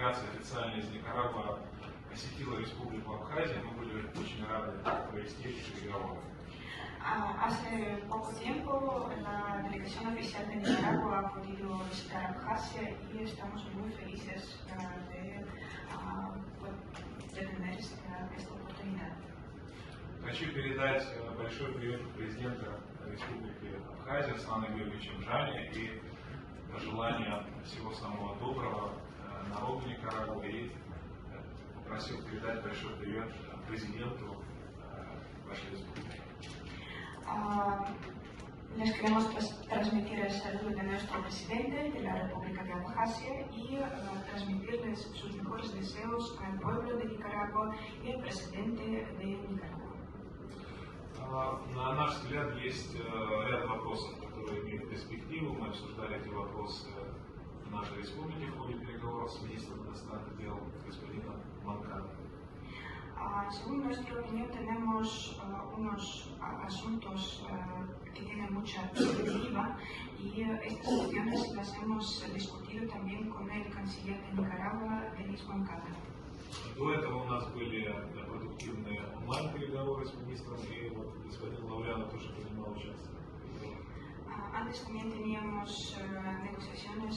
делегация официально из Никарагуа посетила Республику Абхазия. Мы были очень рады провести эти переговоры. Hace poco tiempo la delegación oficial de Nicaragua ha podido visitar Abjasia y estamos muy felices de tener esta oportunidad. Хочу передать большой привет президенту Республики Абхазия Аслану Георгиевичу Мжане и пожелания всего самого доброго народу Никарагуа, и попросил передать большой привет президенту вашей республики. Les queremos transmitir el saludo de nuestro presidente de la República de Abjasia y transmitirles sus mejores deseos al pueblo de Nicaragua y al presidente de Nicaragua. На наш взгляд, есть ряд вопросов, которые имеют перспективу. Мы обсуждали эти вопросы в нашей республике в ходе переговоров с министром иностранных дел господином Манканом. Según nuestra opinión, tenemos unos asuntos que tienen mucha perspectiva y estas cuestiones las hemos discutido también con el canciller de Nicaragua, Денис Монкада. До этого у нас были продуктивные онлайн-переговоры с министром, и вот господин Лауриано тоже принимал участие. Antes también teníamos negociaciones